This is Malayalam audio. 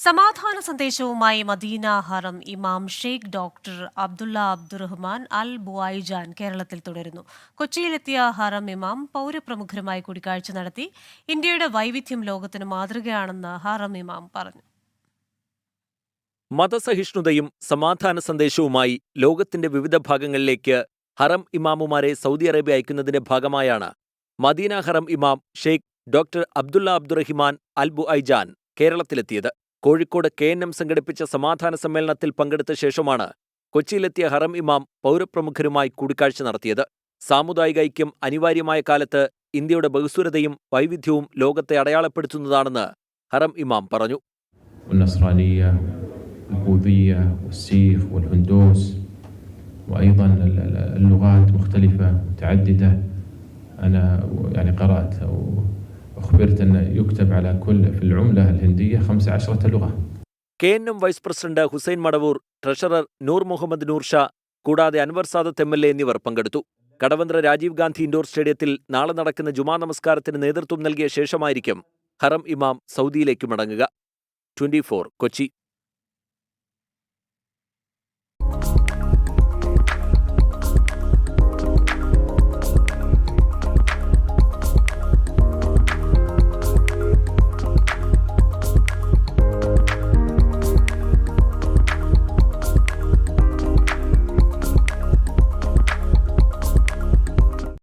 സമാധാന സന്ദേശവുമായി മദീന ഹറം ഇമാം ഷെയ്ഖ് ഡോക്ടർ അബ്ദുള്ള അബ്ദുറഹ്മാൻ അൽ ബുഐജാൻ കേരളത്തിൽ തുടരുന്നു. കൊച്ചിയിലെത്തിയ ഹറം ഇമാം പൗരപ്രമുഖരുമായി കൂടിക്കാഴ്ച നടത്തി. ഇന്ത്യയുടെ വൈവിധ്യം ലോകത്തിന് മാതൃകയാണെന്ന് ഹറം ഇമാം പറഞ്ഞു. മതസഹിഷ്ണുതയും സമാധാന സന്ദേശവുമായി ലോകത്തിന്റെ വിവിധ ഭാഗങ്ങളിലേക്ക് ഹറം ഇമാമുമാരെ സൗദി അറേബ്യ അയക്കുന്നതിന്റെ ഭാഗമായാണ് മദീന ഹറം ഇമാം ഷെയ്ഖ് ഡോക്ടർ അബ്ദുള്ള അബ്ദുറഹിമാൻ അൽ ബുഐജാൻ കേരളത്തിലെത്തിയത്. കോഴിക്കോട് KNM സംഘടിപ്പിച്ച സമാധാന സമ്മേളനത്തിൽ പങ്കെടുത്ത ശേഷമാണ് കൊച്ചിയിലെത്തിയ ഹറം ഇമാം പൗരപ്രമുഖരുമായി കൂടിക്കാഴ്ച നടത്തിയത്. സാമുദായിക ഐക്യം അനിവാര്യമായ കാലത്ത് ഇന്ത്യയുടെ ബഹുസ്വരതയും വൈവിധ്യവും ലോകത്തെ അടയാളപ്പെടുത്തുന്നതാണെന്ന് ഹറം ഇമാം പറഞ്ഞു. البوذية والسيخ والهندوس وأيضا اللغات مختلفة متعددة. أنا قرأت أو أخبرت أن يكتب على كل في العملة الهندية 15 لغة. KNM vice president Hussain Madavoor, treasurer Noor Muhammad Noor Shah, കൂടാതെ അൻവർ സാദത്ത് MLA എന്നിവർ പങ്കെടുത്തു. കടവന്ത്ര രാജീവ് ഗാന്ധി ഇൻഡോർ സ്റ്റേഡിയത്തിൽ നാളെ നടക്കുന്ന ജുമാ നമസ്കാരത്തിന് നേതൃത്വം നൽകിയ ശേഷമായിരിക്കും ഹറം ഇമാം സൗദിയിലേക്ക് മടങ്ങുക. 24 കൊച്ചി.